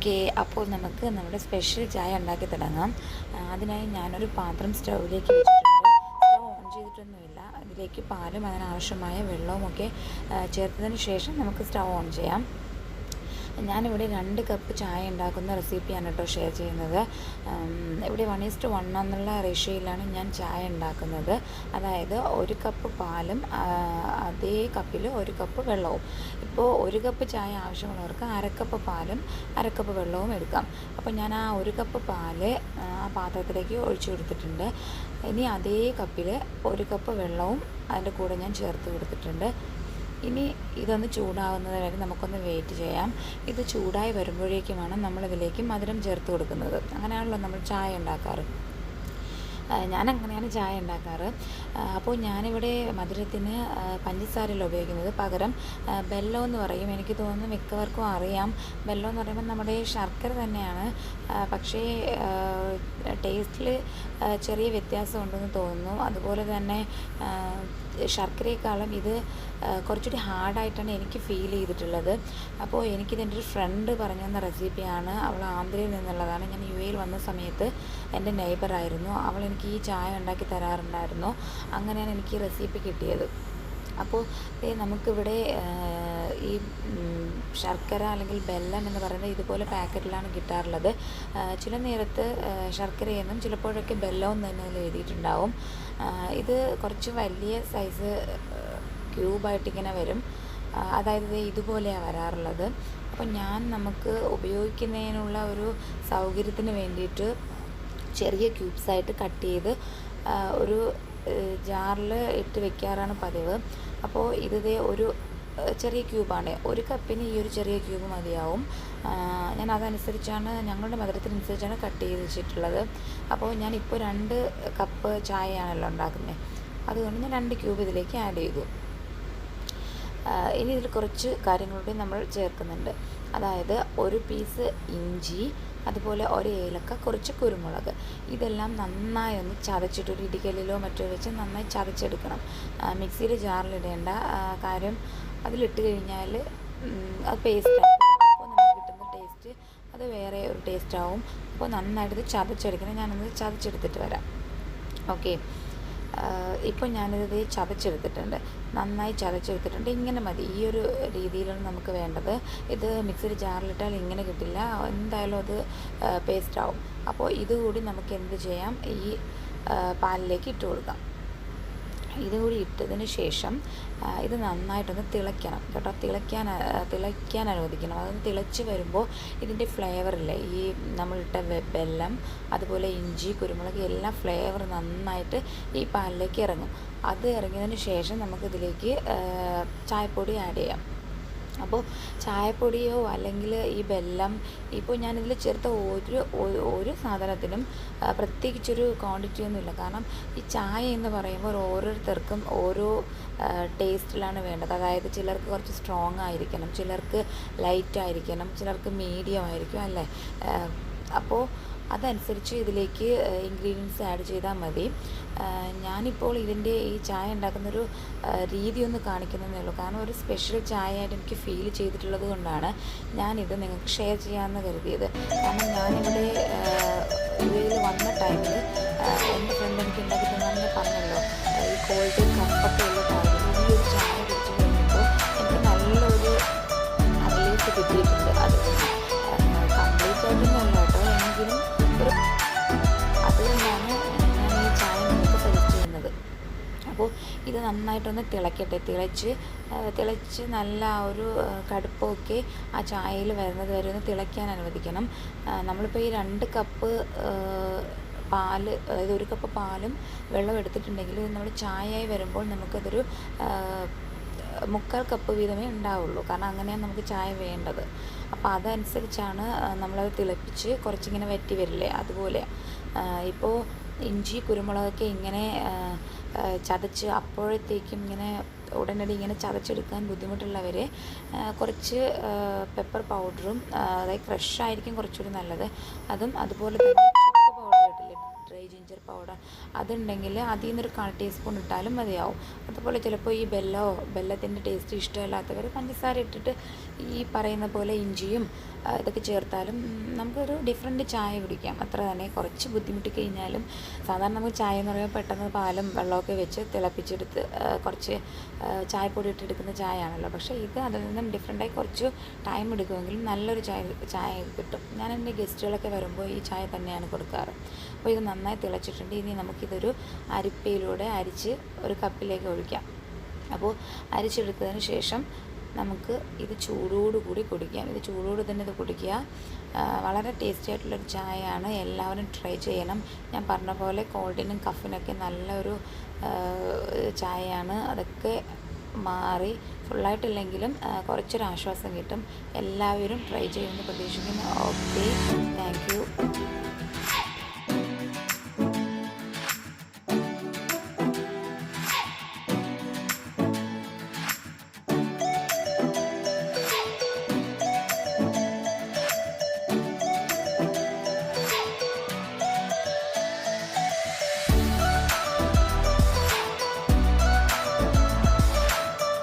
Okay, അപ്പോൾ നമുക്ക് നമ്മുടെ സ്പെഷ്യൽ ചായ ഉണ്ടാക്കി തുടങ്ങാം. അതിനായി ഞാനൊരു പാത്രം സ്റ്റൗവിലേക്ക് വെച്ചിട്ടുണ്ട്. സ്റ്റൗ ഓൺ ചെയ്തിട്ടൊന്നുമില്ല. അതിലേക്ക് പാലും അതിനാവശ്യമായ വെള്ളവും ഒക്കെ ചേർത്തതിന് ശേഷം നമുക്ക് സ്റ്റൗ ഓൺ ചെയ്യാം. ഞാനിവിടെ 2 കപ്പ് ചായ ഉണ്ടാക്കുന്ന റെസിപ്പിയാണ് കേട്ടോ ഷെയർ ചെയ്യുന്നത്. ഇവിടെ 1:1 എന്നുള്ള റേഷ്യോയിലാണ് ഞാൻ ചായ ഉണ്ടാക്കുന്നത്. അതായത് 1 കപ്പ് പാലും അതേ കപ്പിൽ 1 കപ്പ് വെള്ളവും. ഇപ്പോൾ 1 കപ്പ് ചായ ആവശ്യമുള്ളവർക്ക് 1/2 കപ്പ് പാലും 1/2 കപ്പ് വെള്ളവും എടുക്കാം. അപ്പോൾ ഞാൻ ആ 1 കപ്പ് പാല് ആ പാത്രത്തിലേക്ക് ഒഴിച്ചു കൊടുത്തിട്ടുണ്ട്. ഇനി അതേ കപ്പിൽ 1 കപ്പ് വെള്ളവും അതിൻ്റെ കൂടെ ഞാൻ ചേർത്ത് കൊടുത്തിട്ടുണ്ട്. ഇനി ഇതൊന്ന് ചൂടാവുന്നത് വരെ നമുക്കൊന്ന് വെയിറ്റ് ചെയ്യാം. ഇത് ചൂടായി വരുമ്പോഴേക്കുമാണ് നമ്മളിതിലേക്ക് മധുരം ചേർത്ത് കൊടുക്കുന്നത്. അങ്ങനെയാണല്ലോ നമ്മൾ ചായ ഉണ്ടാക്കാറ്. ഞാനങ്ങനെയാണ് ചായ ഉണ്ടാക്കാറ്. അപ്പോൾ ഞാനിവിടെ മധുരത്തിന് പഞ്ചസാരയല്ല ഉപയോഗിക്കുന്നത്, പകരം ബെല്ലം എന്ന് പറയും. എനിക്ക് തോന്നുന്നു മിക്കവർക്കും അറിയാം. ബെല്ലം എന്ന് പറയുമ്പോൾ നമ്മുടെ ശർക്കര തന്നെയാണ്, പക്ഷേ ടേസ്റ്റിൽ ചെറിയ വ്യത്യാസമുണ്ടെന്ന് തോന്നുന്നു. അതുപോലെ തന്നെ ശർക്കരയെക്കാളും ഇത് കുറച്ചുകൂടി ഹാർഡായിട്ടാണ് എനിക്ക് ഫീൽ ചെയ്തിട്ടുള്ളത്. അപ്പോൾ എനിക്കിതെൻ്റെ ഒരു ഫ്രണ്ട് പറഞ്ഞു തന്ന റെസിപ്പിയാണ്. അവൾ ആന്ധ്രയിൽ നിന്നുള്ളതാണ്. ഞാൻ UAE വന്ന സമയത്ത് എൻ്റെ നെയ്ബറായിരുന്നു. അവൾ എനിക്ക് ഈ ചായ ഉണ്ടാക്കി തരാറുണ്ടായിരുന്നു. അങ്ങനെയാണ് എനിക്ക് ഈ റെസിപ്പി കിട്ടിയത്. അപ്പോൾ നമുക്കിവിടെ ഈ ശർക്കര അല്ലെങ്കിൽ ബെല്ലം എന്ന് പറയുന്നത് ഇതുപോലെ പാക്കറ്റിലാണ് കിട്ടാറുള്ളത്. ചില നേരത്ത് ശർക്കരയെന്നും ചിലപ്പോഴൊക്കെ ബെല്ലവും തന്നെ അതിൽ എഴുതിയിട്ടുണ്ടാവും. ഇത് കുറച്ച് വലിയ സൈസ് ക്യൂബായിട്ടിങ്ങനെ വരും. അതായത് ഇതുപോലെയാണ് വരാറുള്ളത്. അപ്പോൾ നമുക്ക് ഉപയോഗിക്കുന്നതിനുള്ള ഒരു സൗകര്യത്തിന് വേണ്ടിയിട്ട് ചെറിയ ക്യൂബ്സായിട്ട് കട്ട് ചെയ്ത് ഒരു ജാറിൽ ഇട്ട് വെക്കാറാണ് പതിവ്. അപ്പോൾ ഒരു ചെറിയ ക്യൂബാണ്. 1 കപ്പിന് ഈ ഒരു ചെറിയ ക്യൂബ് മതിയാവും. ഞാൻ അതനുസരിച്ചാണ്, ഞങ്ങളുടെ മധുരത്തിനനുസരിച്ചാണ് കട്ട് ചെയ്ത് വെച്ചിട്ടുള്ളത്. അപ്പോൾ ഞാനിപ്പോൾ 2 കപ്പ് ചായയാണല്ലോ ഉണ്ടാക്കുന്നത്. അതുകൊണ്ട് ഞാൻ 2 ക്യൂബ് ഇതിലേക്ക് ആഡ് ചെയ്തു. ഇനി ഇതിൽ കുറച്ച് കാര്യങ്ങളൂടെ നമ്മൾ ചേർക്കുന്നുണ്ട്. അതായത് 1 പീസ് ഇഞ്ചി, അതുപോലെ 1 ഏലക്ക, കുറച്ച് കുരുമുളക്. ഇതെല്ലാം നന്നായി ഒന്ന് ചതച്ചിട്ട് ഒരു ഇടികല്ലിലോ മറ്റോ വെച്ച് നന്നായി ചതച്ചെടുക്കണം. മിക്സിയിൽ ജാറിലിടേണ്ട. കാര്യം അതിലിട്ട് കഴിഞ്ഞാൽ അത് പേസ്റ്റാവും. അപ്പോൾ നമുക്ക് കിട്ടുന്ന ടേസ്റ്റ് അത് വേറെ ഒരു ടേസ്റ്റാവും. അപ്പോൾ നന്നായിട്ട് ചതച്ചെടുക്കണം. ഞാനൊന്ന് ചതച്ചെടുത്തിട്ട് വരാം. ഓക്കെ, ഇപ്പോൾ ഞാനിത് ചതച്ചെടുത്തിട്ടുണ്ട്. നന്നായി ചതച്ചെടുത്തിട്ടുണ്ട്. ഇങ്ങനെ മതി. ഈ ഒരു രീതിയിലാണ് നമുക്ക് വേണ്ടത്. ഇത് മിക്സിയിൽ ജാറിലിട്ടാൽ ഇങ്ങനെ കിട്ടില്ല, എന്തായാലും അത് പേസ്റ്റാവും. അപ്പോൾ ഇതുകൂടി നമുക്ക് എന്ത് ചെയ്യാം, ഈ പാലിലേക്ക് ഇട്ട് കൊടുക്കാം. ഇതുകൂടി ഇട്ടതിന് ശേഷം ഇത് നന്നായിട്ടൊന്ന് തിളയ്ക്കണം കേട്ടോ. തിളയ്ക്കാൻ അനുവദിക്കണം. അതൊന്ന് തിളച്ച് വരുമ്പോൾ ഇതിൻ്റെ ഫ്ലേവറില്ലേ, ഈ നമ്മളിട്ട ബെല്ലം അതുപോലെ ഇഞ്ചി കുരുമുളക് എല്ലാം ഫ്ലേവർ നന്നായിട്ട് ഈ പാലിലേക്ക് ഇറങ്ങും. അത് ഇറങ്ങിയതിന് ശേഷം നമുക്കിതിലേക്ക് ചായപ്പൊടി ആഡ് ചെയ്യാം. അപ്പോൾ ചായപ്പൊടിയോ അല്ലെങ്കിൽ ഈ ബെല്ലം, ഇപ്പോൾ ഞാനിതിൽ ചേർത്ത ഒരു സാധനത്തിനും പ്രത്യേകിച്ചൊരു ക്വാണ്ടിറ്റി ഒന്നുമില്ല. കാരണം ഈ ചായ എന്ന് പറയുമ്പോൾ ഓരോരുത്തർക്കും ഓരോ ടേസ്റ്റിലാണ് വേണ്ടത്. അതായത് ചിലർക്ക് കുറച്ച് സ്ട്രോങ് ആയിരിക്കണം, ചിലർക്ക് ലൈറ്റ് ആയിരിക്കണം, ചിലർക്ക് മീഡിയം ആയിരിക്കും അല്ലേ. അപ്പോൾ അതനുസരിച്ച് ഇതിലേക്ക് ഇൻഗ്രീഡിയൻസ് ആഡ് ചെയ്താൽ മതി. ഞാനിപ്പോൾ ഇതിൻ്റെ ഈ ചായ ഉണ്ടാക്കുന്നൊരു രീതി ഒന്ന് കാണിക്കുന്നതേ ഉള്ളൂ. കാരണം ഒരു സ്പെഷ്യൽ ചായ ആയിട്ട് എനിക്ക് ഫീൽ ചെയ്തിട്ടുള്ളത് കൊണ്ടാണ് ഞാനിത് നിങ്ങൾക്ക് ഷെയർ ചെയ്യാമെന്ന് കരുതിയത്. കാരണം ഞാനിവിടെ UAE വന്ന ടൈമിൽ എൻ്റെ ഫ്രണ്ട് എനിക്ക് ഉണ്ടാക്കി തന്നാന്ന് പറഞ്ഞല്ലോ, ഈ കോൾഡ് കപ്പൊക്കെ ഉള്ള ടൈമിൽ ഈ ഒരു ചായ കുടിച്ച് കഴിഞ്ഞപ്പോൾ എനിക്ക് നല്ലൊരു റിലീഫ് കിട്ടിയിട്ടുണ്ട്. അത് കംപ്ലീറ്റ് ആയിട്ടൊന്നുമല്ല കേട്ടോ, എങ്കിലും അതുകൊണ്ടാണ് ഞാൻ ഈ ചായ നിങ്ങൾക്ക് സജസ്റ്റ് ചെയ്യുന്നത്. അപ്പോൾ ഇത് നന്നായിട്ടൊന്ന് തിളയ്ക്കട്ടെ. തിളച്ച് നല്ല ഒരു കടുപ്പമൊക്കെ ആ ചായയിൽ വരുന്നത് വരെ ഒന്ന് തിളയ്ക്കാൻ അനുവദിക്കണം. നമ്മളിപ്പോൾ ഈ 2 കപ്പ് പാല്, അതായത് 1 കപ്പ് പാലും വെള്ളം എടുത്തിട്ടുണ്ടെങ്കിൽ നമ്മൾ ചായയായി വരുമ്പോൾ നമുക്കതൊരു 3/4 കപ്പ് വീതമേ ഉണ്ടാവുള്ളൂ. കാരണം അങ്ങനെയാണ് നമുക്ക് ചായ വേണ്ടത്. അപ്പോൾ അതനുസരിച്ചാണ് നമ്മളത് തിളപ്പിച്ച് കുറച്ചിങ്ങനെ വറ്റി വരില്ലേ, അതുപോലെ. ഇപ്പോൾ ഇഞ്ചി കുരുമുളകൊക്കെ ഇങ്ങനെ ചതച്ച് അപ്പോഴത്തേക്കും ഇങ്ങനെ ഉടനടി ഇങ്ങനെ ചതച്ചെടുക്കാൻ ബുദ്ധിമുട്ടുള്ളവർ കുറച്ച് പെപ്പർ പൗഡറും, അതായത് ക്രഷായിരിക്കും കുറച്ചുകൂടി നല്ലത്. അതുപോലെ തന്നെ ചുക്ക് പൗഡർ ഇട്ടില്ലേ, ഡ്രൈ ജിഞ്ചർ പൗഡർ അതുണ്ടെങ്കിൽ അതിൽ നിന്നൊരു 1/4 ടീസ്പൂൺ ഇട്ടാലും മതിയാവും. അതുപോലെ ചിലപ്പോൾ ഈ വെല്ലത്തിൻ്റെ ടേസ്റ്റ് ഇഷ്ടമില്ലാത്തവർ പഞ്ചസാര ഇട്ടിട്ട് ഈ പറയുന്ന പോലെ ഇഞ്ചിയും ഇതൊക്കെ ചേർത്താലും നമുക്കൊരു ഡിഫറെൻറ്റ് ചായ കുടിക്കാം. അത്ര തന്നെ. കുറച്ച് ബുദ്ധിമുട്ടി കഴിഞ്ഞാലും സാധാരണ നമുക്ക് ചായ എന്ന് പറയുമ്പോൾ പെട്ടെന്ന് പാലും വെള്ളമൊക്കെ വെച്ച് തിളപ്പിച്ചെടുത്ത് കുറച്ച് ചായപ്പൊടി ഇട്ടെടുക്കുന്ന ചായയാണല്ലോ. പക്ഷേ ഇത് അതിൽ നിന്നും ഡിഫറെൻ്റായി കുറച്ച് ടൈം എടുക്കുമെങ്കിലും നല്ലൊരു ചായ കിട്ടും. ഞാൻ എൻ്റെ ഗസ്റ്റുകളൊക്കെ വരുമ്പോൾ ഈ ചായ തന്നെയാണ് കൊടുക്കാറ്. അപ്പോൾ ഇത് നന്നായി തിളച്ചിട്ടുണ്ട്. ഇനി നമുക്കിതൊരു അരിപ്പയിലൂടെ അരിച്ച് ഒരു കപ്പിലേക്ക് ഒഴിക്കാം. അപ്പോൾ അരിച്ചെടുത്തതിന് ശേഷം നമുക്ക് ഇത് ചൂടോടുകൂടി കുടിക്കാം. ഇത് ചൂടോട് തന്നെ ഇത് കുടിക്കുക. വളരെ ടേസ്റ്റി ആയിട്ടുള്ളൊരു ചായയാണ്. എല്ലാവരും ട്രൈ ചെയ്യണം. ഞാൻ പറഞ്ഞ പോലെ കോൾഡിനും കഫിനൊക്കെ നല്ലൊരു ചായയാണ്. അതൊക്കെ മാറി ഫുള്ളായിട്ടില്ലെങ്കിലും കുറച്ചൊരു ആശ്വാസം കിട്ടും. എല്ലാവരും ട്രൈ ചെയ്യുമെന്ന് പ്രതീക്ഷിക്കുന്നു. Okay, thank you.